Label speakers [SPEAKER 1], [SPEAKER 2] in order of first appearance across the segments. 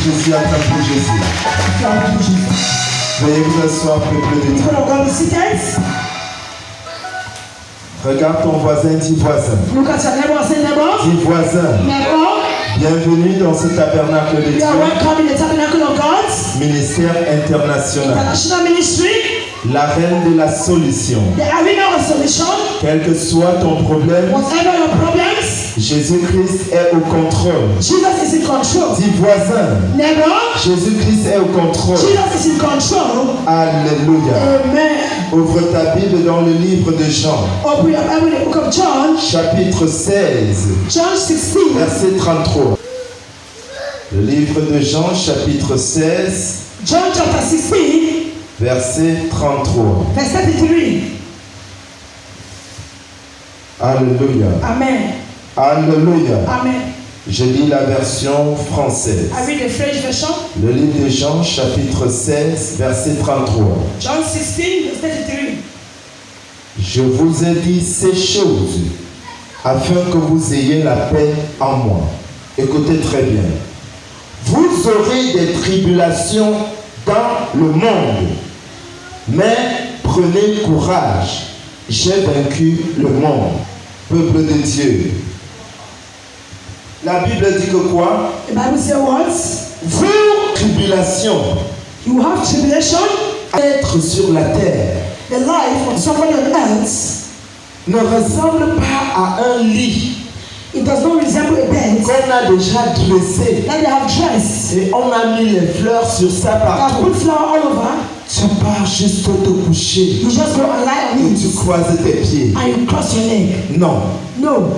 [SPEAKER 1] Jésus, acclamons Jésus. Veuillez vous asseoir, peuple de Dieu. Regarde ton voisin, dis voisin. Dis voisin. Bienvenue dans ce tabernacle de Dieu. Ministère international. La reine de la solution. Quel que soit ton problème, Jésus-Christ est au contrôle. Dis voisin. Jésus-Christ est au contrôle. Alléluia. Ouvre ta Bible dans le livre de Jean. Chapitre 16. Verset 33. Le livre de Jean, chapitre 16.
[SPEAKER 2] John chapter 16.
[SPEAKER 1] Verset 33.
[SPEAKER 2] Verse 33.
[SPEAKER 1] Alléluia.
[SPEAKER 2] Amen.
[SPEAKER 1] Alléluia.
[SPEAKER 2] Amen.
[SPEAKER 1] Je lis la version française.
[SPEAKER 2] I read the French version.
[SPEAKER 1] Le livre de Jean, chapitre 16, verset 33.
[SPEAKER 2] John 16, verse 33.
[SPEAKER 1] Je vous ai dit ces choses afin que vous ayez la paix en moi. Écoutez très bien. Vous aurez des tribulations dans le monde, mais prenez courage. J'ai vaincu le monde. Peuple de Dieu. La Bible dit que quoi?
[SPEAKER 2] The Bible says what?
[SPEAKER 1] Vos tribulations,
[SPEAKER 2] You have tribulation.
[SPEAKER 1] être sur la terre,
[SPEAKER 2] The life of someone on earth,
[SPEAKER 1] ne ressemble pas à un lit
[SPEAKER 2] it does not resemble a bed
[SPEAKER 1] qu'on a déjà dressé
[SPEAKER 2] that they have dressed.
[SPEAKER 1] et on a mis les fleurs sur ça
[SPEAKER 2] They have
[SPEAKER 1] partout.
[SPEAKER 2] put flour all over.
[SPEAKER 1] Tu pars juste te coucher
[SPEAKER 2] You just go and lie on
[SPEAKER 1] et tu
[SPEAKER 2] it
[SPEAKER 1] croises tes pieds.
[SPEAKER 2] and you cross your leg.
[SPEAKER 1] Non.
[SPEAKER 2] No.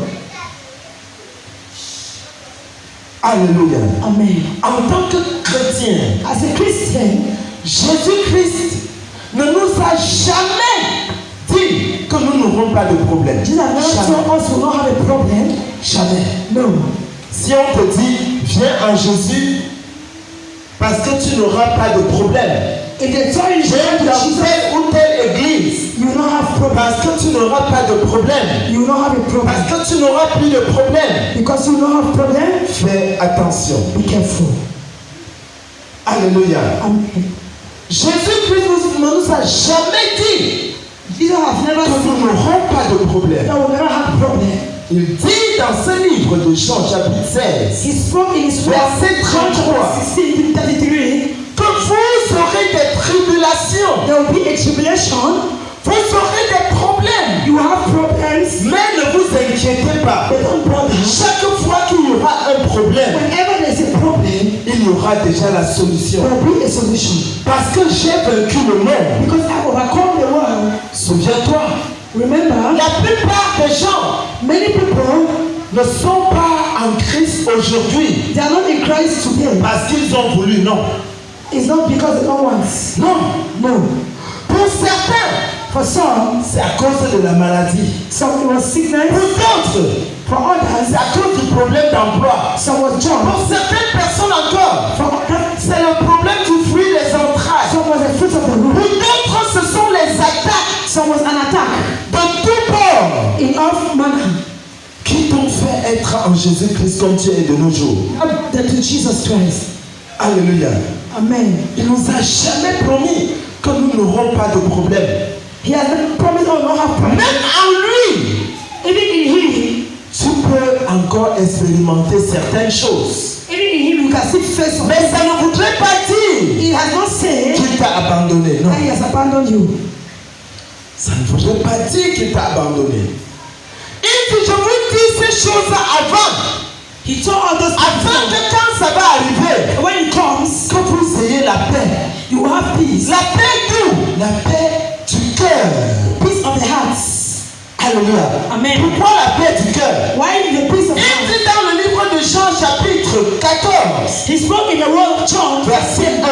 [SPEAKER 1] Alléluia.
[SPEAKER 2] Amen.
[SPEAKER 1] En tant que chrétien,
[SPEAKER 2] As a Christian,
[SPEAKER 1] Jésus-Christ ne nous a jamais dit que nous n'aurons pas de problème.
[SPEAKER 2] Jesus has never
[SPEAKER 1] Jamais.
[SPEAKER 2] told us we will not have a problem.
[SPEAKER 1] Jamais.
[SPEAKER 2] No.
[SPEAKER 1] Si on te dit, viens en Jésus, parce que tu n'auras pas de problème.
[SPEAKER 2] If they tell you
[SPEAKER 1] Viens
[SPEAKER 2] to
[SPEAKER 1] dans
[SPEAKER 2] Jesus,
[SPEAKER 1] telle ou telle église,
[SPEAKER 2] you will not have problem.
[SPEAKER 1] parce que tu n'auras pas de problème.
[SPEAKER 2] You will not have a problem.
[SPEAKER 1] Parce que tu n'auras plus de problème.
[SPEAKER 2] Because you will not have problem,
[SPEAKER 1] Fais attention.
[SPEAKER 2] be careful.
[SPEAKER 1] Alléluia.
[SPEAKER 2] Amen.
[SPEAKER 1] Jésus-Christ ne nous a jamais dit
[SPEAKER 2] Jesus has never
[SPEAKER 1] que nous
[SPEAKER 2] said
[SPEAKER 1] n'aurons pas de problème.
[SPEAKER 2] that we will never have problem.
[SPEAKER 1] Il dit dans ce livre de Jean, chapitre 16,
[SPEAKER 2] He spoke in his word,
[SPEAKER 1] Verset 33.
[SPEAKER 2] 16, 33.
[SPEAKER 1] que vous aurez des tribulations,
[SPEAKER 2] There will be a tribulation.
[SPEAKER 1] vous aurez des problèmes,
[SPEAKER 2] You will have problems.
[SPEAKER 1] mais ne vous inquiétez pas.
[SPEAKER 2] But don't bother.
[SPEAKER 1] Chaque fois qu'il y aura un problème,
[SPEAKER 2] Whenever there's a problem,
[SPEAKER 1] il y aura déjà la solution.
[SPEAKER 2] there will be a solution.
[SPEAKER 1] Parce que j'ai vaincu le monde.
[SPEAKER 2] Because I overcome the world.
[SPEAKER 1] Souviens-toi,
[SPEAKER 2] Remember,
[SPEAKER 1] la plupart des gens
[SPEAKER 2] many people,
[SPEAKER 1] ne sont pas en Christ aujourd'hui
[SPEAKER 2] they are not in Christ today.
[SPEAKER 1] parce qu'ils ont voulu, non.
[SPEAKER 2] It's not because they don't want.
[SPEAKER 1] Non.
[SPEAKER 2] No.
[SPEAKER 1] Pour certains,
[SPEAKER 2] For some,
[SPEAKER 1] c'est à cause de la maladie.
[SPEAKER 2] some it was sickness.
[SPEAKER 1] Pour d'autres,
[SPEAKER 2] For others,
[SPEAKER 1] c'est à cause du problème d'emploi.
[SPEAKER 2] some was job.
[SPEAKER 1] Pour certaines personnes encore,
[SPEAKER 2] For others,
[SPEAKER 1] c'est le problème du fruit des entrailles.
[SPEAKER 2] some was a fruit of the
[SPEAKER 1] Pour
[SPEAKER 2] womb.
[SPEAKER 1] d'autres, ce sont les attaques
[SPEAKER 2] Some was an attack
[SPEAKER 1] de tout bord
[SPEAKER 2] in all manner.
[SPEAKER 1] qui t'ont fait être en Jésus-Christ comme tu es de nos jours.
[SPEAKER 2] Up to Jesus Christ.
[SPEAKER 1] Alléluia.
[SPEAKER 2] Amen.
[SPEAKER 1] Il nous a jamais promis que nous n'aurons pas de problème.
[SPEAKER 2] He has not promised us not have problem.
[SPEAKER 1] Même en lui,
[SPEAKER 2] Even in Him,
[SPEAKER 1] tu peux encore expérimenter certaines choses.
[SPEAKER 2] even in Him, you can still face some.
[SPEAKER 1] Mais ça ne voudrait pas dire
[SPEAKER 2] He has not said
[SPEAKER 1] qu'il t'a abandonné. Non.
[SPEAKER 2] that He has abandoned you.
[SPEAKER 1] Ça ne voudrait pas dire qu'il t'a abandonné. Il dit, je vous dis ces choses avant.
[SPEAKER 2] He told others
[SPEAKER 1] Afin que quand ça va arriver,
[SPEAKER 2] when He comes,
[SPEAKER 1] que vous ayez la paix.
[SPEAKER 2] you will have peace.
[SPEAKER 1] La paix d'où? La paix du cœur.
[SPEAKER 2] Peace of the heart.
[SPEAKER 1] Alléluia.
[SPEAKER 2] Amen.
[SPEAKER 1] Pourquoi la paix du cœur?
[SPEAKER 2] Why in the peace of the
[SPEAKER 1] Il
[SPEAKER 2] heart?
[SPEAKER 1] dit dans le livre de Jean chapitre 14,
[SPEAKER 2] He spoke in the word of John,
[SPEAKER 1] verset 1,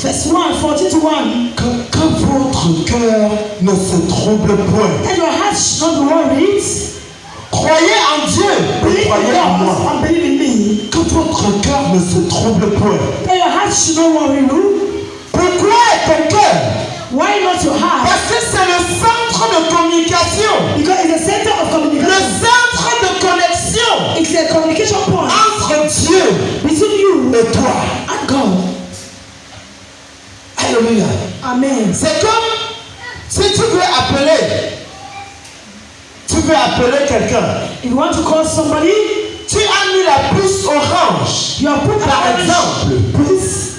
[SPEAKER 2] verse 1, 14 to 1.
[SPEAKER 1] que votre cœur ne se trouble point.
[SPEAKER 2] That your heart should not be worried.
[SPEAKER 1] Croyez en Dieu et
[SPEAKER 2] Believe in
[SPEAKER 1] croyez en moi.
[SPEAKER 2] God and believe in me.
[SPEAKER 1] Que votre cœur ne se trouble point.
[SPEAKER 2] That your heart should not worry you.
[SPEAKER 1] Pourquoi ton cœur?
[SPEAKER 2] Why not your heart?
[SPEAKER 1] Parce que c'est le centre de communication.
[SPEAKER 2] Because it's the center of
[SPEAKER 1] Le
[SPEAKER 2] communication.
[SPEAKER 1] centre de connexion
[SPEAKER 2] It's a communication point
[SPEAKER 1] entre Dieu
[SPEAKER 2] between you
[SPEAKER 1] et toi.
[SPEAKER 2] and God.
[SPEAKER 1] Alléluia.
[SPEAKER 2] Amen.
[SPEAKER 1] C'est comme si tu veux appeler quelqu'un.
[SPEAKER 2] If you want to call somebody,
[SPEAKER 1] Tu as mis la puce orange,
[SPEAKER 2] you have put
[SPEAKER 1] par
[SPEAKER 2] an
[SPEAKER 1] exemple,
[SPEAKER 2] puce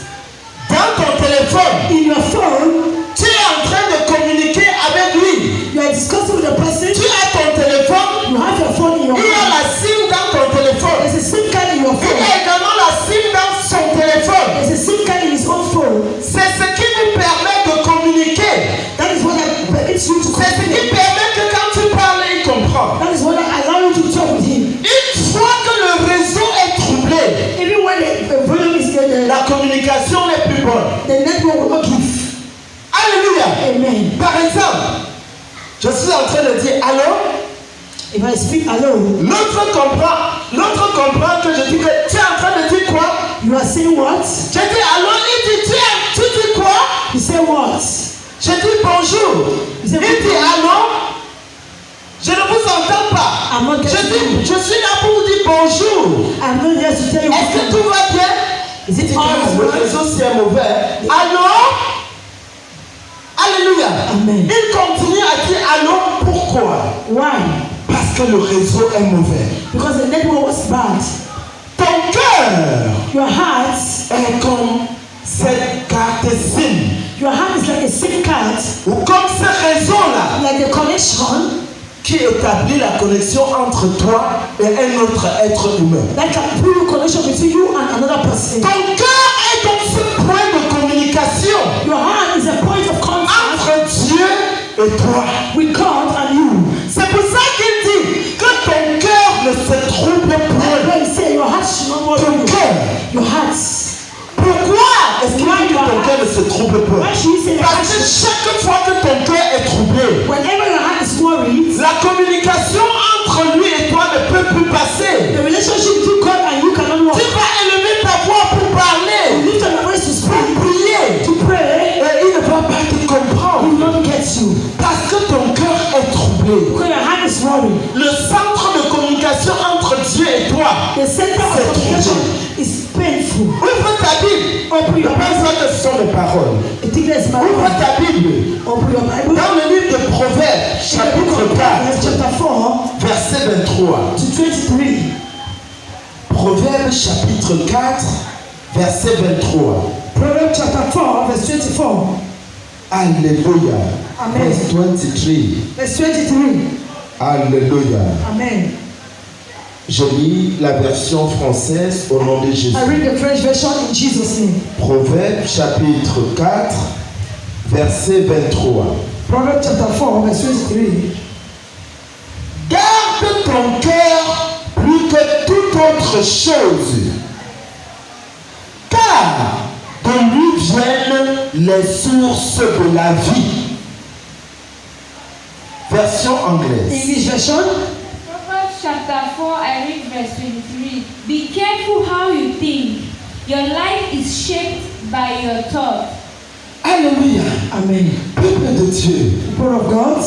[SPEAKER 1] dans ton téléphone.
[SPEAKER 2] in your phone.
[SPEAKER 1] Tu es en train de communiquer avec lui.
[SPEAKER 2] You are discussing with the person.
[SPEAKER 1] Tu as ton téléphone.
[SPEAKER 2] You have your phone in your
[SPEAKER 1] Il y a
[SPEAKER 2] hand.
[SPEAKER 1] la SIM dans ton téléphone.
[SPEAKER 2] There's a SIM card in your
[SPEAKER 1] Il y
[SPEAKER 2] phone.
[SPEAKER 1] a également la SIM dans son téléphone.
[SPEAKER 2] There's a SIM card in his own phone.
[SPEAKER 1] C'est ce qui nous permet de communiquer.
[SPEAKER 2] That is what permits you to
[SPEAKER 1] C'est ce qui
[SPEAKER 2] communicate.
[SPEAKER 1] permet que quand tu parles, il comprend.
[SPEAKER 2] That is what allows you to talk with him.
[SPEAKER 1] Une fois que le réseau est troublé,
[SPEAKER 2] Even when the volume is there,
[SPEAKER 1] la communication n'est plus bonne.
[SPEAKER 2] the network will not give.
[SPEAKER 1] Alléluia.
[SPEAKER 2] Amen.
[SPEAKER 1] Par exemple, je suis en train de dire allô.
[SPEAKER 2] If I speak alone,
[SPEAKER 1] L'autre comprend que je dis que tu es en train de dire quoi?
[SPEAKER 2] you are saying what?
[SPEAKER 1] Je dis allô, il dit tu dis quoi?
[SPEAKER 2] You say what?
[SPEAKER 1] Je dis bonjour. Il dit allô. Je ne vous entends pas.
[SPEAKER 2] I'm not
[SPEAKER 1] Je
[SPEAKER 2] getting
[SPEAKER 1] dis,
[SPEAKER 2] you.
[SPEAKER 1] je suis là pour vous dire bonjour.
[SPEAKER 2] I'm not here to tell you.
[SPEAKER 1] Est-ce que tout va bien?
[SPEAKER 2] Is it
[SPEAKER 1] Le
[SPEAKER 2] all
[SPEAKER 1] réseau c'est mauvais. Allô? Alléluia.
[SPEAKER 2] Amen.
[SPEAKER 1] Il continue à dire allô. Pourquoi?
[SPEAKER 2] Why?
[SPEAKER 1] Parce que le réseau est mauvais.
[SPEAKER 2] Because the network was bad.
[SPEAKER 1] Ton cœur
[SPEAKER 2] Your heart,
[SPEAKER 1] est comme cette carte SIM.
[SPEAKER 2] your heart is like a SIM card,
[SPEAKER 1] Ou comme ce réseau-là
[SPEAKER 2] like the connection
[SPEAKER 1] qui établit la connexion entre toi et un autre être humain.
[SPEAKER 2] that can pull connection between you and another person.
[SPEAKER 1] Ton cœur est comme ce point de communication
[SPEAKER 2] Your heart is a point of contact
[SPEAKER 1] entre Dieu et toi.
[SPEAKER 2] with God and you.
[SPEAKER 1] C'est pour ça qu'il dit que ton cœur ne se trouble
[SPEAKER 2] That's
[SPEAKER 1] point.
[SPEAKER 2] why he said your heart should not worry
[SPEAKER 1] Ton
[SPEAKER 2] you.
[SPEAKER 1] cœur.
[SPEAKER 2] Your heart.
[SPEAKER 1] Pourquoi est-ce qu'il dit que ton cœur ne se trouble
[SPEAKER 2] Why
[SPEAKER 1] point?
[SPEAKER 2] should he say your heart
[SPEAKER 1] Parce que
[SPEAKER 2] should?
[SPEAKER 1] chaque fois que ton cœur est troublé,
[SPEAKER 2] Whenever your heart is worried,
[SPEAKER 1] la communication entre lui et toi ne peut plus passer.
[SPEAKER 2] the relationship between God and you cannot work.
[SPEAKER 1] Tu vas élever ta voix pour
[SPEAKER 2] You
[SPEAKER 1] parler,
[SPEAKER 2] lift up your voice to
[SPEAKER 1] pour
[SPEAKER 2] speak,
[SPEAKER 1] prier,
[SPEAKER 2] to pray,
[SPEAKER 1] et il ne va pas te
[SPEAKER 2] he
[SPEAKER 1] comprendre
[SPEAKER 2] will not get you.
[SPEAKER 1] parce que ton cœur est troublé.
[SPEAKER 2] Because your heart is worried.
[SPEAKER 1] Le centre de communication entre Dieu et toi,
[SPEAKER 2] The center of
[SPEAKER 1] c'est
[SPEAKER 2] communication
[SPEAKER 1] troublé.
[SPEAKER 2] is painful.
[SPEAKER 1] Ouvre ta Bible.
[SPEAKER 2] Open
[SPEAKER 1] Ne
[SPEAKER 2] your
[SPEAKER 1] pense
[SPEAKER 2] Bible.
[SPEAKER 1] pas que ce sont des paroles.
[SPEAKER 2] I think that's my
[SPEAKER 1] Ouvre
[SPEAKER 2] word.
[SPEAKER 1] ta Bible.
[SPEAKER 2] Open your Bible.
[SPEAKER 1] Dans le livre de Proverbes,
[SPEAKER 2] In the book
[SPEAKER 1] chapitre
[SPEAKER 2] of
[SPEAKER 1] 4,
[SPEAKER 2] Proverbs, chapter 4
[SPEAKER 1] verset 23.
[SPEAKER 2] to 23.
[SPEAKER 1] Proverbes, chapitre 4, verset 23.
[SPEAKER 2] Proverbs chapter 4, verse 24.
[SPEAKER 1] Alléluia.
[SPEAKER 2] Amen.
[SPEAKER 1] Verse 23.
[SPEAKER 2] Verse 23.
[SPEAKER 1] Alléluia.
[SPEAKER 2] Amen.
[SPEAKER 1] Je lis la version française au nom de Jésus.
[SPEAKER 2] I read the French version in Jesus' name.
[SPEAKER 1] Proverbes, chapitre 4, verset 23.
[SPEAKER 2] Proverbs chapter 4, verse 23.
[SPEAKER 1] Garde ton cœur plus que toute autre chose, car de lui viennent les sources de la vie. Version anglaise.
[SPEAKER 2] English version.
[SPEAKER 3] Proverbs chapter 4, I read verse 23. Be careful how you think. Your life is shaped by your thoughts.
[SPEAKER 1] Alléluia.
[SPEAKER 2] Amen.
[SPEAKER 1] Peuple de Dieu.
[SPEAKER 2] People of God,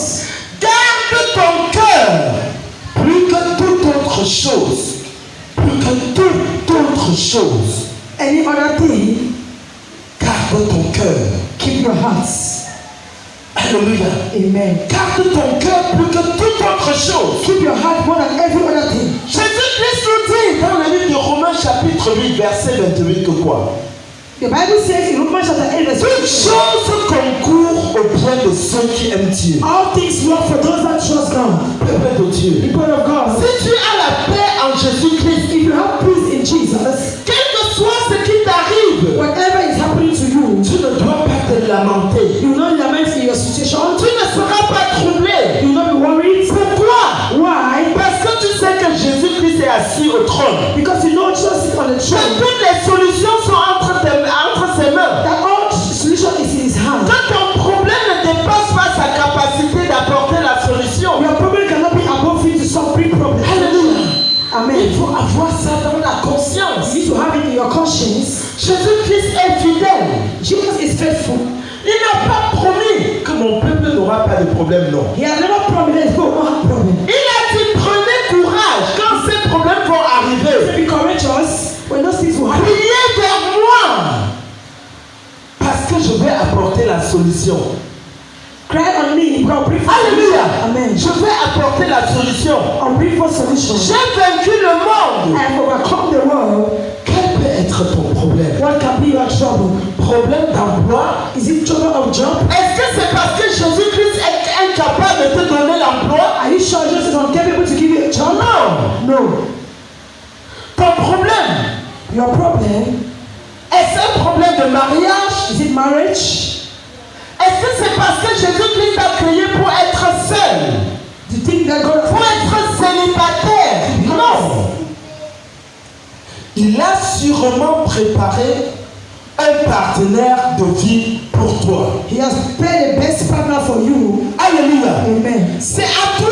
[SPEAKER 1] Garde ton cœur plus que toute autre chose. Plus que toute autre chose.
[SPEAKER 2] any other thing,
[SPEAKER 1] Garde ton cœur.
[SPEAKER 2] keep your hearts.
[SPEAKER 1] Alléluia.
[SPEAKER 2] Amen.
[SPEAKER 1] Garde ton cœur plus que toute autre chose.
[SPEAKER 2] Keep your heart more than every other thing.
[SPEAKER 1] Jésus-Christ nous dit dans le livre de Romains chapitre 8 verset 28 que quoi?
[SPEAKER 2] The Bible says in Romans chapter 8 verse
[SPEAKER 1] Toutes
[SPEAKER 2] 8,
[SPEAKER 1] choses concourent au bien de ceux qui aiment Dieu.
[SPEAKER 2] all things work for those that trust God.
[SPEAKER 1] Peuple de Dieu.
[SPEAKER 2] People of God,
[SPEAKER 1] Si tu as la paix en Jésus-Christ,
[SPEAKER 2] if you have peace in Jesus,
[SPEAKER 1] quel que soit ce qui t'arrive,
[SPEAKER 2] whatever is happening to you,
[SPEAKER 1] tu ne dois pas te lamenter.
[SPEAKER 2] you will not lament in your situation.
[SPEAKER 1] Tu ne seras pas troublé.
[SPEAKER 2] You will not be worried.
[SPEAKER 1] Pourquoi?
[SPEAKER 2] Why?
[SPEAKER 1] Parce que tu sais que Jésus-Christ est assis au trône.
[SPEAKER 2] Because you know Jesus is on the
[SPEAKER 1] Que
[SPEAKER 2] throne.
[SPEAKER 1] toutes les solutions sont entre ses mains.
[SPEAKER 2] That all solution is in his hand.
[SPEAKER 1] Que ton problème ne dépasse pas sa capacité d'apporter la solution.
[SPEAKER 2] Your problem cannot be above you to solve big problems.
[SPEAKER 1] Alléluia.
[SPEAKER 2] Amen.
[SPEAKER 1] Il faut avoir ça dans la conscience.
[SPEAKER 2] You need to have it in your conscience.
[SPEAKER 1] Jésus-Christ est fidèle.
[SPEAKER 2] Jesus is faithful.
[SPEAKER 1] Il n'a pas promis que mon peuple n'aura pas de problème, non.
[SPEAKER 2] He has never promised that people will not have problem.
[SPEAKER 1] Il a dit prenez courage quand ces problèmes vont arriver.
[SPEAKER 2] Be courageous when those things will happen.
[SPEAKER 1] Priez vers moi solution.
[SPEAKER 2] Cry on me, God, pray for
[SPEAKER 1] Alléluia.
[SPEAKER 2] Amen.
[SPEAKER 1] Je vais apporter la solution.
[SPEAKER 2] I'll pray for solution.
[SPEAKER 1] J'ai vaincu le monde.
[SPEAKER 2] I have overcome the world.
[SPEAKER 1] Quel peut être ton problème?
[SPEAKER 2] What can be your trouble?
[SPEAKER 1] Problème d'emploi?
[SPEAKER 2] Is it trouble of job?
[SPEAKER 1] Est-ce que c'est parce que Jésus-Christ est incapable de te donner l'emploi?
[SPEAKER 2] Are you sure Jesus is incapable to give you a job?
[SPEAKER 1] Non.
[SPEAKER 2] No.
[SPEAKER 1] Ton problème,
[SPEAKER 2] Your problem,
[SPEAKER 1] est-ce un problème de mariage?
[SPEAKER 2] is it marriage?
[SPEAKER 1] Est-ce que c'est parce que Jésus-Christ t'a créé pour être seul?
[SPEAKER 2] Do you think that God
[SPEAKER 1] Pour être célibataire? Non. Il a sûrement préparé un partenaire de vie pour toi.
[SPEAKER 2] He has prepared the best partner for you?
[SPEAKER 1] Alléluia.
[SPEAKER 2] Amen.
[SPEAKER 1] C'est à toi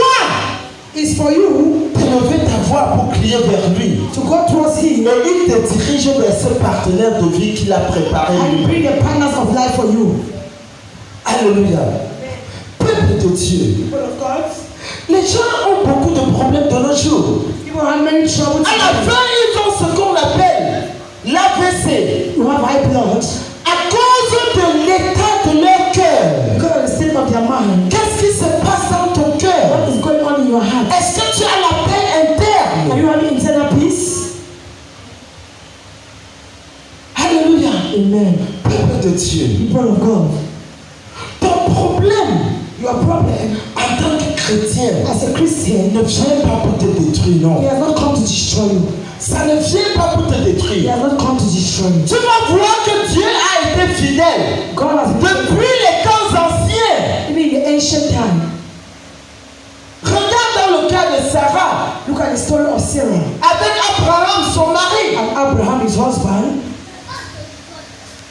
[SPEAKER 2] It's for you
[SPEAKER 1] d'élever ta voix pour crier vers lui.
[SPEAKER 2] to go towards Him
[SPEAKER 1] Et il te dirige vers ce partenaire de vie qu'il a préparé
[SPEAKER 2] and
[SPEAKER 1] lui.
[SPEAKER 2] bring the partners of life for you.
[SPEAKER 1] Alléluia. Peuple de Dieu.
[SPEAKER 2] People of God,
[SPEAKER 1] Les gens ont beaucoup de problèmes de nos jours.
[SPEAKER 2] people have many troubles.
[SPEAKER 1] À la fin, ils ont ce qu'on appelle l'AVC.
[SPEAKER 2] You have high blood
[SPEAKER 1] À cause de l'état de leur cœur.
[SPEAKER 2] because of the state of their mind.
[SPEAKER 1] Qu'est-ce qui se passe dans ton cœur?
[SPEAKER 2] What is going on in your heart?
[SPEAKER 1] Est-ce que tu as la paix
[SPEAKER 2] Are
[SPEAKER 1] interne?
[SPEAKER 2] you having internal peace?
[SPEAKER 1] Alléluia.
[SPEAKER 2] Amen.
[SPEAKER 1] Peuple de Dieu.
[SPEAKER 2] People of God,
[SPEAKER 1] Ton problème
[SPEAKER 2] your problem
[SPEAKER 1] en tant que chrétien
[SPEAKER 2] as a Christian,
[SPEAKER 1] ne vient pas pour te détruire,
[SPEAKER 2] He
[SPEAKER 1] non.
[SPEAKER 2] has not come to destroy you.
[SPEAKER 1] Ça ne vient pas pour te
[SPEAKER 2] He
[SPEAKER 1] détruire.
[SPEAKER 2] has not come to destroy you.
[SPEAKER 1] Tu vas voir que Dieu a été fidèle
[SPEAKER 2] God has been
[SPEAKER 1] depuis les temps anciens.
[SPEAKER 2] even in the ancient time.
[SPEAKER 1] Regarde dans le cas de Sarah
[SPEAKER 2] Look at the story of Sarah
[SPEAKER 1] avec Abraham, son mari.
[SPEAKER 2] and Abraham, his husband.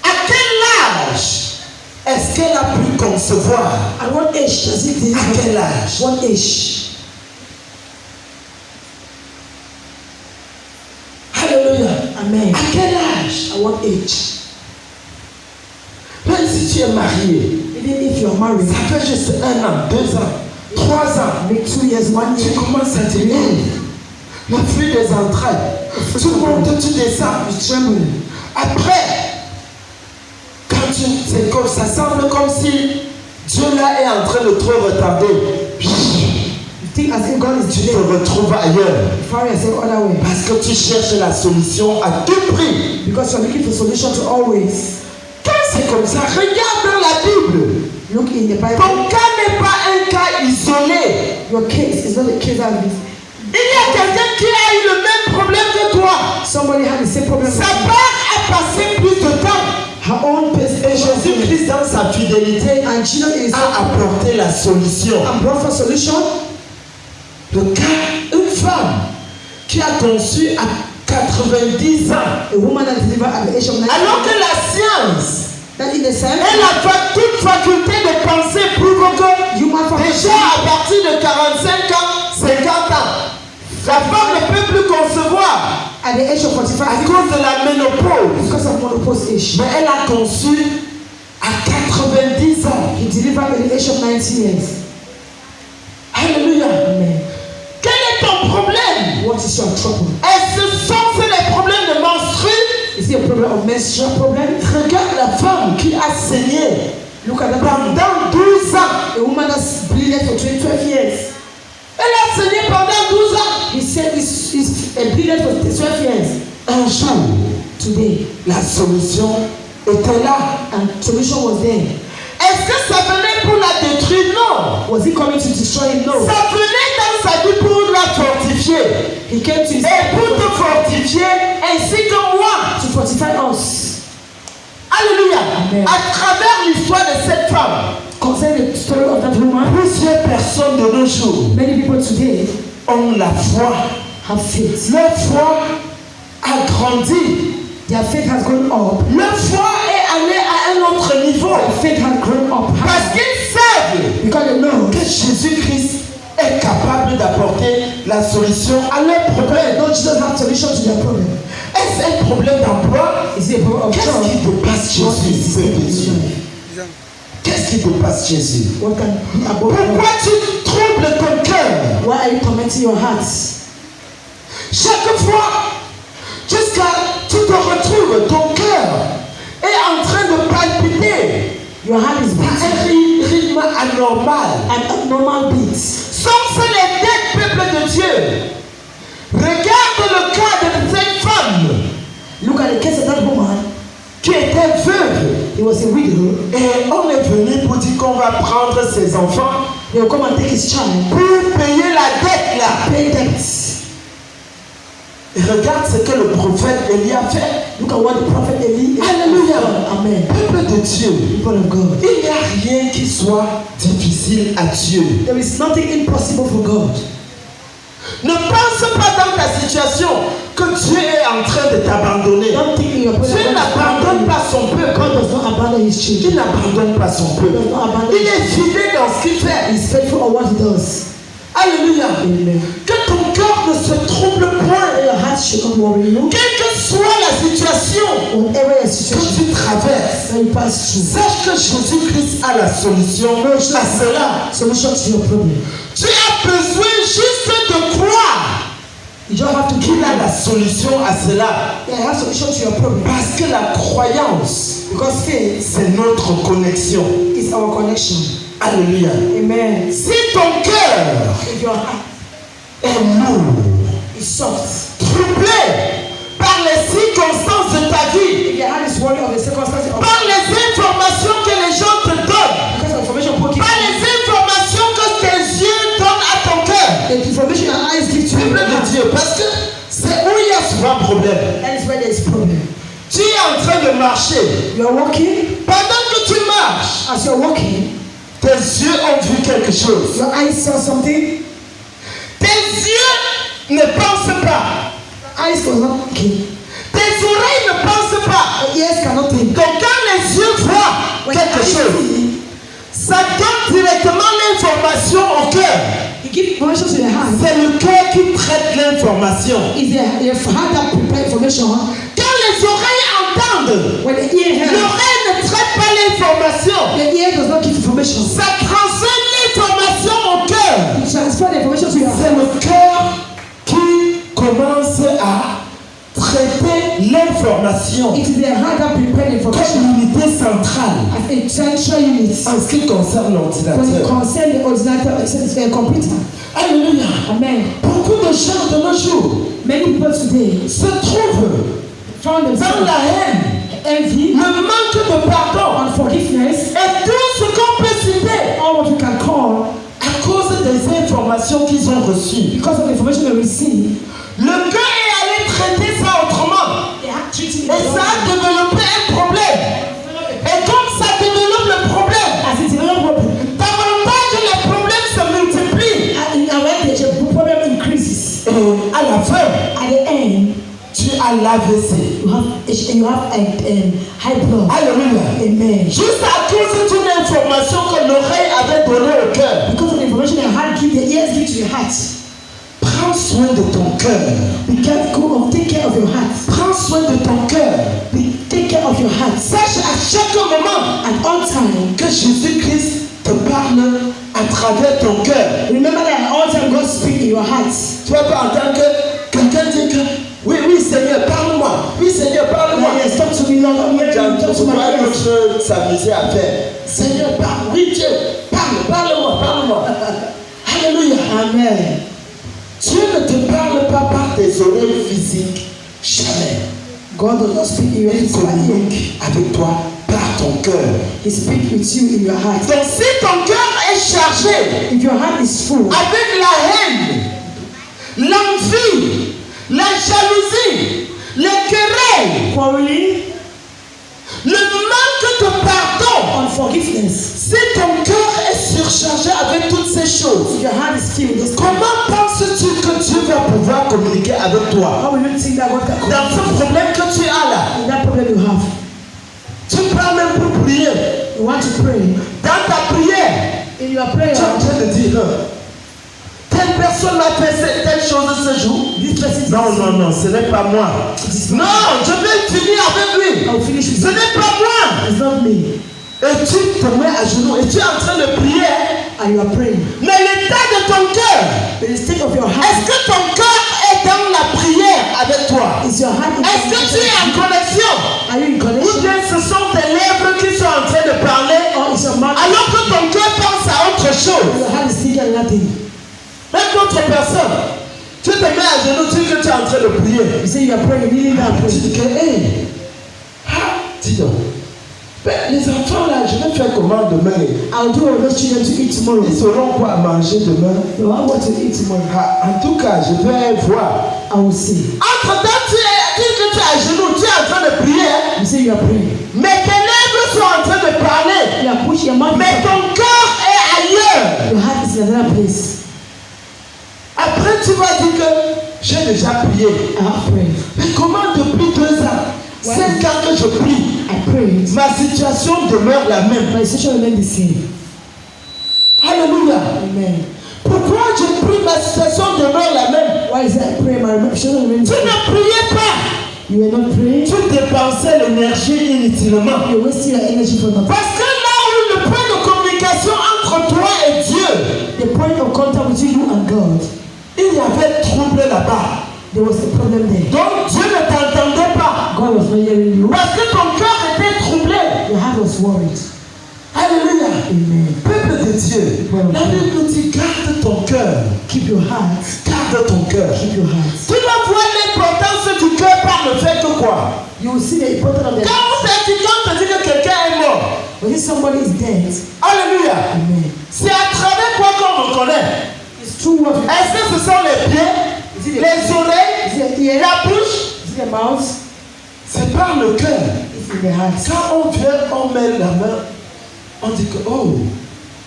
[SPEAKER 1] À quel âge est-ce qu'elle a pu concevoir?
[SPEAKER 2] At what age does it
[SPEAKER 1] À
[SPEAKER 2] deliver?
[SPEAKER 1] quel âge?
[SPEAKER 2] What age?
[SPEAKER 1] Alléluia.
[SPEAKER 2] Amen.
[SPEAKER 1] À quel âge?
[SPEAKER 2] At what age?
[SPEAKER 1] Même si tu es marié,
[SPEAKER 2] Even if you're married,
[SPEAKER 1] ça fait juste 1 an, 2 ans, 3 ans.
[SPEAKER 2] make 2 years, 1
[SPEAKER 1] Tu
[SPEAKER 2] year,
[SPEAKER 1] commences à dire, la fuite des entrailles. Tu montes, tu descends.
[SPEAKER 2] you tremble.
[SPEAKER 1] Après, quand c'est comme ça, semble comme si Dieu là est en train de trop retarder.
[SPEAKER 2] You think as if God is
[SPEAKER 1] Tu te
[SPEAKER 2] delayed.
[SPEAKER 1] retrouves ailleurs.
[SPEAKER 2] Find yourself other way.
[SPEAKER 1] Parce que tu cherches la solution à tout prix.
[SPEAKER 2] Because you're looking for solution to always.
[SPEAKER 1] Quand c'est comme ça, regarde dans la Bible.
[SPEAKER 2] Look in the Bible.
[SPEAKER 1] Ton cas n'est pas un cas isolé.
[SPEAKER 2] Your case is not a case that is.
[SPEAKER 1] Il y a quelqu'un qui a eu le même problème que toi.
[SPEAKER 2] Somebody had the same problem.
[SPEAKER 1] Sa part a passé plus de temps.
[SPEAKER 2] Her own person.
[SPEAKER 1] Et Jésus-Christ, dans sa fidélité,
[SPEAKER 2] And Jesus is
[SPEAKER 1] a apporté la solution.
[SPEAKER 2] and brought for solution.
[SPEAKER 1] Le cas, une femme qui a conçu à 90 ans,
[SPEAKER 2] A woman that delivered at the age of 90.
[SPEAKER 1] alors que la science
[SPEAKER 2] That in the same
[SPEAKER 1] et toute faculté de penser prouve que
[SPEAKER 2] human
[SPEAKER 1] déjà à partir de 45 ans, 50 ans, la femme ne peut plus concevoir
[SPEAKER 2] at the age of 45
[SPEAKER 1] à cause de la ménopause.
[SPEAKER 2] because of menopause age.
[SPEAKER 1] Mais elle a conçu à 90 ans.
[SPEAKER 2] He delivered at the age of 90 years.
[SPEAKER 1] Alléluia.
[SPEAKER 2] Amen.
[SPEAKER 1] Quel est ton problème?
[SPEAKER 2] What is your trouble?
[SPEAKER 1] Est-ce que ce sont les problèmes de menstrues?
[SPEAKER 2] Is it a problem of menstrual problem?
[SPEAKER 1] Regarde la femme qui a saigné
[SPEAKER 2] Look at that woman.
[SPEAKER 1] pendant 12 ans.
[SPEAKER 2] A woman that's bleeding for 12 years.
[SPEAKER 1] Elle a saigné pendant 12 ans.
[SPEAKER 2] He said he's bleeding for 12 years.
[SPEAKER 1] Un jour,
[SPEAKER 2] Today,
[SPEAKER 1] la solution était là.
[SPEAKER 2] and solution was there.
[SPEAKER 1] Est-ce que ça venait pour la détruire? Non.
[SPEAKER 2] Was he coming to destroy him? No.
[SPEAKER 1] Ça venait dans sa vie pour la fortifier.
[SPEAKER 2] He came to his
[SPEAKER 1] Et pour te fortifier, ainsi que moi.
[SPEAKER 2] to fortify us.
[SPEAKER 1] Alléluia.
[SPEAKER 2] Amen.
[SPEAKER 1] À travers l'histoire de cette femme,
[SPEAKER 2] Concerning the story of that woman,
[SPEAKER 1] plusieurs personnes de nos jours
[SPEAKER 2] many people today
[SPEAKER 1] ont la foi.
[SPEAKER 2] have faith.
[SPEAKER 1] Leur foi a grandi.
[SPEAKER 2] Their faith has grown up.
[SPEAKER 1] Leur foi est allée à un autre niveau.
[SPEAKER 2] Their faith has grown up
[SPEAKER 1] Parce qu'ils savent
[SPEAKER 2] because they know
[SPEAKER 1] que Jésus-Christ est capable d'apporter la solution à leurs problèmes.
[SPEAKER 2] no Jesus have solution to their problem.
[SPEAKER 1] Est-ce un problème d'emploi?
[SPEAKER 2] Is it a problem of
[SPEAKER 1] Qu'est-ce
[SPEAKER 2] job?
[SPEAKER 1] qui dépasse Jésus? Peuple de Dieu? Qu'est-ce qui dépasse Jésus?
[SPEAKER 2] What can be above
[SPEAKER 1] Pourquoi
[SPEAKER 2] God?
[SPEAKER 1] tu troubles ton cœur?
[SPEAKER 2] Why are you tormenting your heart?
[SPEAKER 1] Chaque fois, jusqu'à tu te retrouves, ton cœur est en train de palpiter.
[SPEAKER 2] Your heart is beating.
[SPEAKER 1] Un rythme anormal.
[SPEAKER 2] An abnormal beat.
[SPEAKER 1] Sont les deux peuples de Dieu. Regarde le cas de cette femme
[SPEAKER 2] Look at the case of that woman.
[SPEAKER 1] qui était veuve.
[SPEAKER 2] He was a widow.
[SPEAKER 1] Et on est venu pour dire qu'on va prendre ses enfants
[SPEAKER 2] They will come and take his child.
[SPEAKER 1] pour payer la dette là.
[SPEAKER 2] Pay debts.
[SPEAKER 1] Et regarde ce que le prophète Élie a fait.
[SPEAKER 2] Look at what the prophet Eli.
[SPEAKER 1] Alléluia.
[SPEAKER 2] Amen.
[SPEAKER 1] Peuple de Dieu.
[SPEAKER 2] People of God.
[SPEAKER 1] Il n'y a rien qui soit difficile à Dieu.
[SPEAKER 2] There is nothing impossible for God.
[SPEAKER 1] Ne pense pas dans ta situation que Dieu est en train de t'abandonner.
[SPEAKER 2] Don't think in your prayer.
[SPEAKER 1] Dieu n'abandonne pas son peuple.
[SPEAKER 2] God does not abandon his
[SPEAKER 1] Il
[SPEAKER 2] children.
[SPEAKER 1] n'abandonne pas son peuple.
[SPEAKER 2] Does not abandon
[SPEAKER 1] Il est fidèle dans ce qu'il fait.
[SPEAKER 2] He is faithful on what he does.
[SPEAKER 1] Alléluia.
[SPEAKER 2] Amen.
[SPEAKER 1] Que ton cœur ne se trouble point.
[SPEAKER 2] Let your heart should not worry you.
[SPEAKER 1] Quelle que soit la situation
[SPEAKER 2] Whatever your
[SPEAKER 1] que
[SPEAKER 2] situation
[SPEAKER 1] tu traverses,
[SPEAKER 2] that you pass through.
[SPEAKER 1] sache que Jésus-Christ a la solution à cela.
[SPEAKER 2] Solution to your problem.
[SPEAKER 1] Tu as besoin juste de croire
[SPEAKER 2] You don't have to
[SPEAKER 1] qu'il
[SPEAKER 2] give
[SPEAKER 1] a la solution à cela.
[SPEAKER 2] Yeah, I have solution to your problem.
[SPEAKER 1] Parce que la croyance,
[SPEAKER 2] Because faith
[SPEAKER 1] c'est notre connexion.
[SPEAKER 2] is our connection.
[SPEAKER 1] Alléluia.
[SPEAKER 2] Amen.
[SPEAKER 1] Si ton cœur
[SPEAKER 2] If your heart
[SPEAKER 1] est lourd,
[SPEAKER 2] is soft,
[SPEAKER 1] troublé par les circonstances de ta vie,
[SPEAKER 2] if your heart is worried of the circumstances of
[SPEAKER 1] par les informations que les gens te donnent,
[SPEAKER 2] because of information people give
[SPEAKER 1] par les informations que tes yeux donnent à ton cœur,
[SPEAKER 2] the information your eyes give to you,
[SPEAKER 1] peuple de Dieu, parce que c'est où il y a souvent problème.
[SPEAKER 2] that is where there is problem.
[SPEAKER 1] Tu es en train de marcher.
[SPEAKER 2] You are walking,
[SPEAKER 1] Pendant que tu marches,
[SPEAKER 2] as you are walking,
[SPEAKER 1] tes yeux ont vu quelque chose.
[SPEAKER 2] your eyes saw something,
[SPEAKER 1] Tes yeux ne pensent pas.
[SPEAKER 2] your eyes was not thinking,
[SPEAKER 1] Tes oreilles ne pensent pas.
[SPEAKER 2] your ears cannot think.
[SPEAKER 1] Donc quand les yeux voient
[SPEAKER 2] When
[SPEAKER 1] quelque
[SPEAKER 2] eyes
[SPEAKER 1] chose,
[SPEAKER 2] see,
[SPEAKER 1] ça donne directement l'information au cœur.
[SPEAKER 2] you give information to your heart.
[SPEAKER 1] C'est le cœur qui traite l'information.
[SPEAKER 2] Is your heart that prepare information?
[SPEAKER 1] Quand les oreilles entendent,
[SPEAKER 2] When the ear hears,
[SPEAKER 1] l'oreille ne traite pas l'information.
[SPEAKER 2] the ear does not give information.
[SPEAKER 1] Ça transmet l'information au cœur.
[SPEAKER 2] You transfer the information to your
[SPEAKER 1] C'est
[SPEAKER 2] heart.
[SPEAKER 1] le cœur qui commence à traiter l'information
[SPEAKER 2] It is the heart that prepare the information
[SPEAKER 1] comme unité centrale
[SPEAKER 2] as a central unit.
[SPEAKER 1] en ce qui concerne
[SPEAKER 2] When it
[SPEAKER 1] l'ordinateur.
[SPEAKER 2] concerns the ordinary computer.
[SPEAKER 1] Alléluia.
[SPEAKER 2] Amen.
[SPEAKER 1] Beaucoup de gens de nos jours
[SPEAKER 2] Many people today
[SPEAKER 1] se trouvent
[SPEAKER 2] found
[SPEAKER 1] dans
[SPEAKER 2] themselves
[SPEAKER 1] la haine,
[SPEAKER 2] envy,
[SPEAKER 1] le manque de pardon
[SPEAKER 2] unforgiveness,
[SPEAKER 1] et tout ce qu'on peut citer
[SPEAKER 2] all what we can call
[SPEAKER 1] à cause des informations qu'ils ont reçues.
[SPEAKER 2] because of the information they receive.
[SPEAKER 1] Le cœur est allé traiter ça autrement
[SPEAKER 2] They are treating
[SPEAKER 1] et ça a développé un problème. Et comme ça développe le problème,
[SPEAKER 2] as it's a real problem.
[SPEAKER 1] davantage les problèmes se multiplient.
[SPEAKER 2] And when the problem increases,
[SPEAKER 1] Et à la fin,
[SPEAKER 2] at the end,
[SPEAKER 1] tu as l'AVC.
[SPEAKER 2] you have high blood.
[SPEAKER 1] Alléluia.
[SPEAKER 2] Amen.
[SPEAKER 1] Juste à cause d'une information que l'oreille avait donnée au cœur.
[SPEAKER 2] Because of the information your heart gives, the ears give to your heart.
[SPEAKER 1] Prends soin de ton cœur.
[SPEAKER 2] Be careful of take care of your heart.
[SPEAKER 1] Prends soin de ton cœur.
[SPEAKER 2] Take care of your heart.
[SPEAKER 1] Sache à chaque moment
[SPEAKER 2] At all time,
[SPEAKER 1] que Jésus-Christ te parle à travers ton cœur.
[SPEAKER 2] remember that at all time God speaks in your heart.
[SPEAKER 1] Tu vas pas entendre que quelqu'un dit que oui, oui Seigneur, parle-moi. Oui Seigneur, parle-moi.
[SPEAKER 2] Yes, talk to me, Lord. I'm here to talk to my
[SPEAKER 1] Pourquoi
[SPEAKER 2] ears.
[SPEAKER 1] notre s'amuser à faire? Seigneur, parle. Oui Dieu, parle-moi, parle-moi. Alléluia.
[SPEAKER 2] Amen.
[SPEAKER 1] Dieu ne te parle pas par tes oreilles physiques. Jamais.
[SPEAKER 2] God does not speak in your
[SPEAKER 1] Il
[SPEAKER 2] physical ear.
[SPEAKER 1] communique avec toi par ton cœur.
[SPEAKER 2] He speaks with you in your heart.
[SPEAKER 1] Donc si ton cœur est chargé
[SPEAKER 2] If your heart is full
[SPEAKER 1] avec la haine, l'envie, la jalousie, les querelles,
[SPEAKER 2] quarreling,
[SPEAKER 1] le manque de pardon,
[SPEAKER 2] unforgiveness,
[SPEAKER 1] si ton cœur est surchargé avec toutes ces choses,
[SPEAKER 2] if your heart is filled with this,
[SPEAKER 1] comment penses-tu que Dieu va pouvoir communiquer avec toi
[SPEAKER 2] how will you think that God can
[SPEAKER 1] dans ce problème que tu as là?
[SPEAKER 2] in that problem you have?
[SPEAKER 1] Tu parles même pour prier.
[SPEAKER 2] You want to pray.
[SPEAKER 1] Dans ta prière,
[SPEAKER 2] In your prayer,
[SPEAKER 1] tu es en train de dire telle personne m'a fait telle chose ce jour.
[SPEAKER 2] this person is
[SPEAKER 1] Non, non, non, ce n'est pas moi. Non, je vais finir avec lui.
[SPEAKER 2] I'll finish with
[SPEAKER 1] Ce
[SPEAKER 2] you.
[SPEAKER 1] n'est pas moi.
[SPEAKER 2] It's not me.
[SPEAKER 1] Et tu te mets à genoux et tu es en train de prier.
[SPEAKER 2] And you are praying.
[SPEAKER 1] Mais l'état de ton cœur,
[SPEAKER 2] But the state of your heart
[SPEAKER 1] est-ce que ton cœur est dans la prière avec toi?
[SPEAKER 2] is your heart in
[SPEAKER 1] Est-ce que tu es en connexion?
[SPEAKER 2] Are you in
[SPEAKER 1] Ou
[SPEAKER 2] connection?
[SPEAKER 1] bien ce sont tes lèvres qui sont en train de parler
[SPEAKER 2] Or day.
[SPEAKER 1] Même d'autres personnes, tu te mets à genoux, tu dis que tu es en train de prier.
[SPEAKER 2] You say you are praying, kneeling down
[SPEAKER 1] Tu
[SPEAKER 2] praying.
[SPEAKER 1] dis que, hey, dis donc. Ben, les enfants là, je vais faire comment demain?
[SPEAKER 2] I'll do all those children to eat tomorrow.
[SPEAKER 1] Ils sauront quoi manger demain?
[SPEAKER 2] No, I want to eat tomorrow.
[SPEAKER 1] En tout cas, je vais voir.
[SPEAKER 2] I will see.
[SPEAKER 1] Entre-temps, tu dis que tu es à genoux, tu es en train de prier.
[SPEAKER 2] You say you are praying.
[SPEAKER 1] Mais tes lèvres sont en train de parler.
[SPEAKER 2] You are pushing your mouth.
[SPEAKER 1] Mais ton cœur est ailleurs.
[SPEAKER 2] Your heart is in another place.
[SPEAKER 1] Après, tu vas dire que j'ai déjà prié.
[SPEAKER 2] I have prayed.
[SPEAKER 1] Mais comment depuis 2 ans, 5 ans que je prie,
[SPEAKER 2] I prayed.
[SPEAKER 1] ma situation demeure la même?
[SPEAKER 2] My situation remains the same.
[SPEAKER 1] Alléluia.
[SPEAKER 2] Amen.
[SPEAKER 1] Pourquoi je prie, ma situation demeure la même?
[SPEAKER 2] Why is that prayer? My situation remains
[SPEAKER 1] Tu
[SPEAKER 2] the same.
[SPEAKER 1] ne priais pas.
[SPEAKER 2] You are not praying.
[SPEAKER 1] Tu dépensais l'énergie inutilement.
[SPEAKER 2] You're wasting your energy for nothing.
[SPEAKER 1] Parce que là où le point de communication entre toi et Dieu,
[SPEAKER 2] The point of contact between you and God,
[SPEAKER 1] il y avait trouble là-bas.
[SPEAKER 2] there was a problem there.
[SPEAKER 1] Donc Dieu ne t'entendait pas.
[SPEAKER 2] God was not hearing you.
[SPEAKER 1] Parce que ton cœur était troublé.
[SPEAKER 2] Your heart was worried.
[SPEAKER 1] Alléluia.
[SPEAKER 2] Amen.
[SPEAKER 1] Peuple de Dieu, la Bible nous dit garde ton cœur.
[SPEAKER 2] Keep your heart.
[SPEAKER 1] Garde ton cœur.
[SPEAKER 2] Keep your heart.
[SPEAKER 1] Tu vas voir l'importance du cœur par le fait que quoi?
[SPEAKER 2] You will see the importance of the
[SPEAKER 1] Quand on te dit que quelqu'un est mort,
[SPEAKER 2] when somebody is dead.
[SPEAKER 1] alléluia,
[SPEAKER 2] Amen.
[SPEAKER 1] c'est à travers quoi qu'on reconnaît.
[SPEAKER 2] It's true what you
[SPEAKER 1] Est-ce que ce sont les pieds, les oreilles,
[SPEAKER 2] is it the ear?
[SPEAKER 1] la bouche?
[SPEAKER 2] Is it the mouth?
[SPEAKER 1] C'est par le cœur.
[SPEAKER 2] It's in the heart.
[SPEAKER 1] Quand on vient, on met la main, on dit que oh,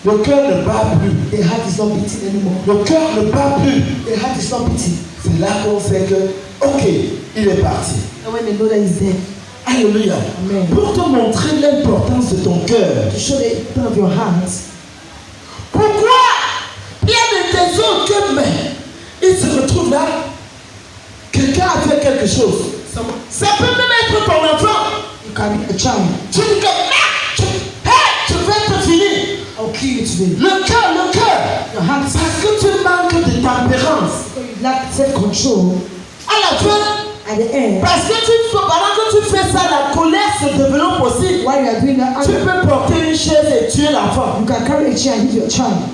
[SPEAKER 1] le cœur ne bat plus.
[SPEAKER 2] The heart is not beating anymore.
[SPEAKER 1] Le cœur ne bat plus.
[SPEAKER 2] The heart is not beating.
[SPEAKER 1] C'est là qu'on sait que, ok, il est parti.
[SPEAKER 2] And when they know that he's dead,
[SPEAKER 1] Alléluia.
[SPEAKER 2] Amen.
[SPEAKER 1] Pour te montrer l'importance de ton cœur.
[SPEAKER 2] to show the importance of your heart,
[SPEAKER 1] Pourquoi il y a des autres que, mais, il se retrouve là. Quelqu'un a fait quelque chose. Ça peut même être ton enfant.
[SPEAKER 2] you can be a child.
[SPEAKER 1] Tu dis que, je vais te finir.
[SPEAKER 2] I'll kill you today.
[SPEAKER 1] Le cœur.
[SPEAKER 2] Your heart,
[SPEAKER 1] Parce que tu manques de tempérance.
[SPEAKER 2] because you lack self-control.
[SPEAKER 1] À la fin,
[SPEAKER 2] At the end,
[SPEAKER 1] parce que pendant que tu fais ça, la colère se développe aussi.
[SPEAKER 2] while you are doing that,
[SPEAKER 1] Tu peux porter une chaise et tuer l'enfant.
[SPEAKER 2] you can carry a chair and hit your child.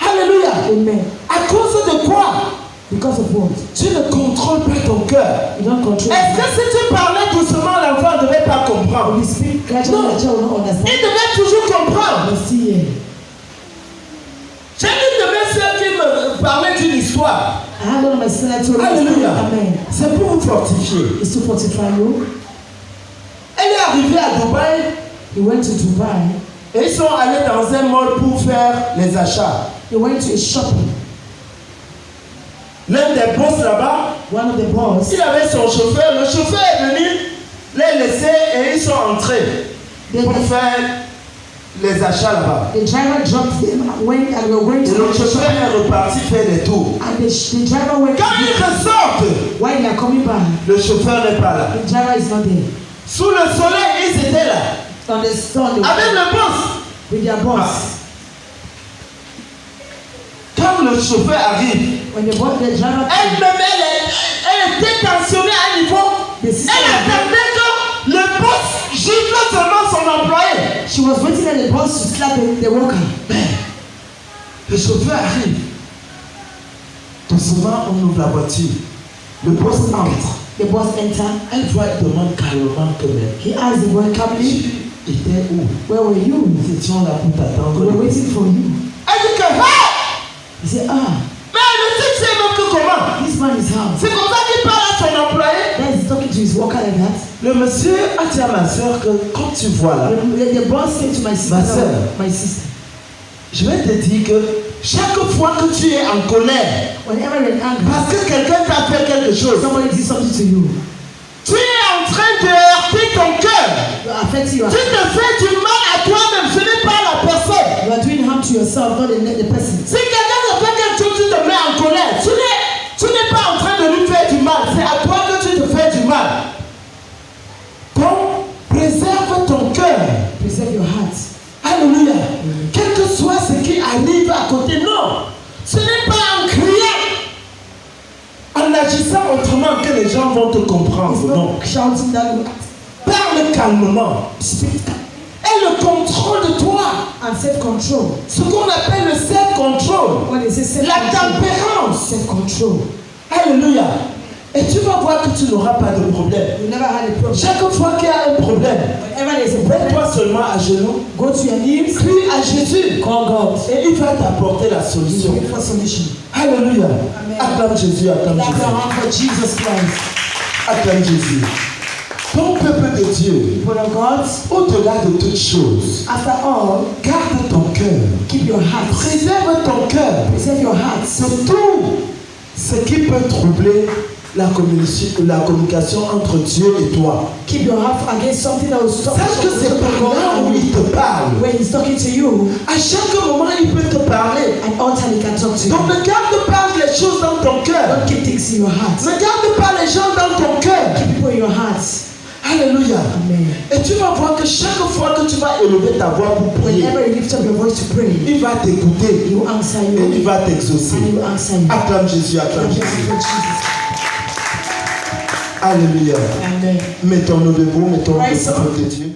[SPEAKER 1] Alléluia.
[SPEAKER 2] Amen.
[SPEAKER 1] À cause de quoi?
[SPEAKER 2] Because of what?
[SPEAKER 1] Tu ne contrôles pas ton cœur.
[SPEAKER 2] You don't control.
[SPEAKER 1] Est-ce que si tu parlais doucement, l'enfant ne devait pas comprendre?
[SPEAKER 2] When you speak gradually, the child will not understand.
[SPEAKER 1] Il devait toujours comprendre.
[SPEAKER 2] You see here.
[SPEAKER 1] J'ai une de mes soeurs qui me parlait d'une histoire.
[SPEAKER 2] I had one of my sisters told me.
[SPEAKER 1] Alléluia.
[SPEAKER 2] Amen.
[SPEAKER 1] C'est pour vous fortifier.
[SPEAKER 2] It's to fortify you.
[SPEAKER 1] Elle est arrivée à Dubaï
[SPEAKER 2] He went to Dubai.
[SPEAKER 1] et ils sont allés dans un mall pour faire les achats.
[SPEAKER 2] He went to a shopping.
[SPEAKER 1] L'un des boss là-bas,
[SPEAKER 2] One of the boss,
[SPEAKER 1] il avait son chauffeur. Le chauffeur est venu les laisser et ils sont entrés pour faire les achats là-bas.
[SPEAKER 2] the driver dropped them and went and we were going
[SPEAKER 1] Et
[SPEAKER 2] to
[SPEAKER 1] le
[SPEAKER 2] the
[SPEAKER 1] chauffeur
[SPEAKER 2] shopping.
[SPEAKER 1] est reparti faire des tours.
[SPEAKER 2] And the driver went.
[SPEAKER 1] Quand ils ressortent,
[SPEAKER 2] While they are coming back,
[SPEAKER 1] le chauffeur n'est pas là.
[SPEAKER 2] the driver is not there.
[SPEAKER 1] Sous le soleil, ils étaient là.
[SPEAKER 2] On the sun,
[SPEAKER 1] Avec le boss.
[SPEAKER 2] with their boss.
[SPEAKER 1] Quand le chauffeur arrive,
[SPEAKER 2] When the driver,
[SPEAKER 1] elle-même, elle était tensionnée à un niveau.
[SPEAKER 2] the sister,
[SPEAKER 1] Elle attendait que le boss gifle seulement son employé.
[SPEAKER 2] she was waiting at the boss to slap the worker.
[SPEAKER 1] Le chauffeur arrive. Doucement, on ouvre la voiture. Le boss entre.
[SPEAKER 2] The boss enter.
[SPEAKER 1] Elle voit, elle demande calmement que même.
[SPEAKER 2] He asked the boy calmly,
[SPEAKER 1] Tu étais où?
[SPEAKER 2] "Where were you?
[SPEAKER 1] Nous étions là pour
[SPEAKER 2] We were
[SPEAKER 1] t'attendre.
[SPEAKER 2] waiting for you."
[SPEAKER 1] Elle dit que, ah!
[SPEAKER 2] He said, "Ah,
[SPEAKER 1] Mais le type sait même que comment?
[SPEAKER 2] this man is how."
[SPEAKER 1] C'est comme ça qu'il parle à son employé.
[SPEAKER 2] Then he's talking to his worker like that.
[SPEAKER 1] Le monsieur a dit à ma soeur que quand tu vois là,
[SPEAKER 2] The boss said to my sister,
[SPEAKER 1] Ma sœur.
[SPEAKER 2] "My sister,
[SPEAKER 1] je vais te dire que chaque fois que tu es en colère,
[SPEAKER 2] whenever you're angry,
[SPEAKER 1] parce que quelqu'un t'a fait quelque chose,
[SPEAKER 2] somebody did something to you,
[SPEAKER 1] tu es en train de heurter ton cœur.
[SPEAKER 2] you're affecting your
[SPEAKER 1] Tu te fais du mal à toi-même, ce n'est pas la personne.
[SPEAKER 2] You are doing harm to yourself, not the person.
[SPEAKER 1] Si quelqu'un te fait quelque chose, tu te mets en colère. Tu n'es pas en train de lui faire du mal, c'est à toi que tu te fais du mal. Donc, préserve ton cœur.
[SPEAKER 2] Preserve your heart.
[SPEAKER 1] Alléluia. Quel que soit ce qui arrive à côté, non. Ce n'est pas en criant, en agissant autrement que les gens vont te comprendre.
[SPEAKER 2] It's
[SPEAKER 1] Non.
[SPEAKER 2] not shouting that you
[SPEAKER 1] Parle calmement.
[SPEAKER 2] speak
[SPEAKER 1] Et le contrôle de toi.
[SPEAKER 2] and self-control.
[SPEAKER 1] Ce qu'on appelle le self-control. self-control.
[SPEAKER 2] When they say
[SPEAKER 1] La
[SPEAKER 2] self-control,
[SPEAKER 1] tempérance.
[SPEAKER 2] self-control,
[SPEAKER 1] Alléluia. Et tu vas voir que tu n'auras pas de problème.
[SPEAKER 2] you never had a problem.
[SPEAKER 1] Chaque fois qu'il y a un problème,
[SPEAKER 2] Whenever there's a problem,
[SPEAKER 1] mets-toi seulement à genoux,
[SPEAKER 2] go to your knees,
[SPEAKER 1] crie à Jésus
[SPEAKER 2] call God.
[SPEAKER 1] et il va t'apporter la
[SPEAKER 2] You
[SPEAKER 1] solution.
[SPEAKER 2] wait for solution.
[SPEAKER 1] Alléluia.
[SPEAKER 2] Amen.
[SPEAKER 1] Acclame Jésus, acclame
[SPEAKER 2] Clap your
[SPEAKER 1] Jésus.
[SPEAKER 2] hand for Jesus Christ.
[SPEAKER 1] Acclame Jésus. Ton peuple de Dieu,
[SPEAKER 2] People of God,
[SPEAKER 1] au-delà de toutes choses,
[SPEAKER 2] after all,
[SPEAKER 1] garde ton cœur.
[SPEAKER 2] keep your heart.
[SPEAKER 1] Préserve ton cœur.
[SPEAKER 2] Preserve your heart.
[SPEAKER 1] C'est tout ce qui peut troubler la communication entre Dieu et toi.
[SPEAKER 2] Keep your heart against something that will stop
[SPEAKER 1] Sache que c'est par là où il te parle.
[SPEAKER 2] when he's talking to you.
[SPEAKER 1] À chaque moment, il peut te parler.
[SPEAKER 2] At all time he can talk to you.
[SPEAKER 1] Donc ne garde pas les choses dans ton cœur.
[SPEAKER 2] Don't keep things in your heart.
[SPEAKER 1] Ne garde pas les gens dans ton cœur.
[SPEAKER 2] Keep people in your heart.
[SPEAKER 1] Alléluia.
[SPEAKER 2] Amen.
[SPEAKER 1] Et tu vas voir que chaque fois que tu vas élever ta voix pour prier,
[SPEAKER 2] Whenever you lift up your voice to pray,
[SPEAKER 1] il va t'écouter
[SPEAKER 2] he will answer
[SPEAKER 1] et il
[SPEAKER 2] you.
[SPEAKER 1] va t'exaucer.
[SPEAKER 2] And he will answer you.
[SPEAKER 1] Acclame Jésus, acclame
[SPEAKER 2] Clap your hand
[SPEAKER 1] Jésus.
[SPEAKER 2] for Jesus.
[SPEAKER 1] Alléluia.
[SPEAKER 2] Amen.
[SPEAKER 1] Mettons-nous debout, mettons-nous
[SPEAKER 2] Rise up.
[SPEAKER 1] debout de Dieu.